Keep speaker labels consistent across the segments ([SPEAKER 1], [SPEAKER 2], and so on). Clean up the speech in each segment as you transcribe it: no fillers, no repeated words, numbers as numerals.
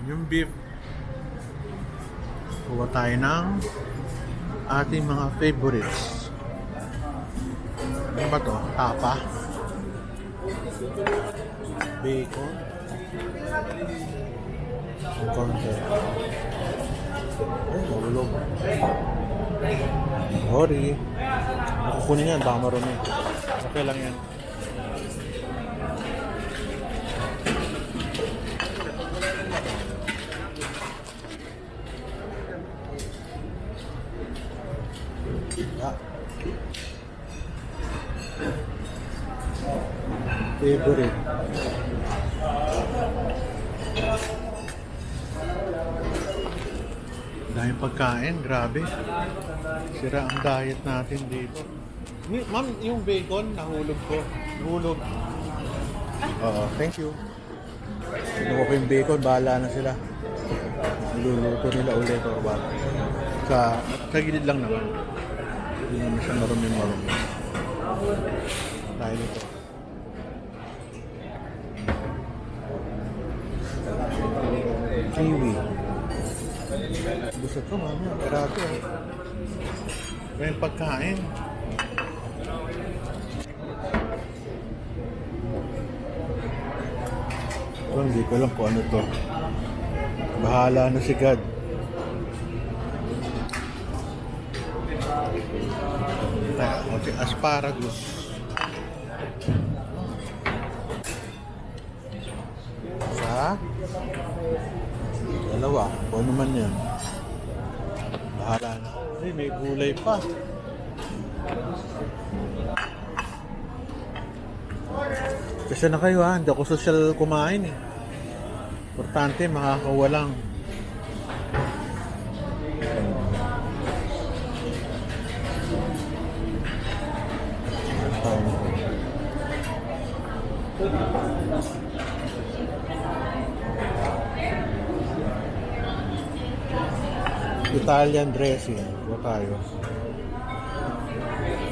[SPEAKER 1] yung beef. Kuha tayo ng ating mga favorites. Ano ba to? Tapa. Bacon. Ang konti. Ay, mahulog. Sorry. Nakukunin yan, baka marumi. Okay lang yan. Yeah. Favorite. Dahil pagkain, grabe. Sira ang diet natin dito. Ma'am, yung bacon, nahulog ko. Nahulog. Oo, thank you. Kinuha ko yung bacon, bahala na sila. Luluto nila ulit o ba? Sa gilid lang naman. Hindi naman siya marumi-marumi. Dahil ito. Kiwi. Gusto ko, mamaya. Grabe. May pagkain. So, hindi ko alam kung ano to. Bahala na si God. Okay, asparagus. Isa. Dalawa. Kung ano man yan. Bahala na. Ay, may gulay pa. Kasi na kayo ha. Hindi ako social kumain eh. Importante, makakawa lang. Italian dressing. Ito tayo.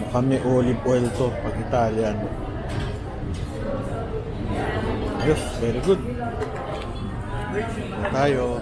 [SPEAKER 1] Baka may olive oil to pag Italian. Yes, very good. Ito tayo.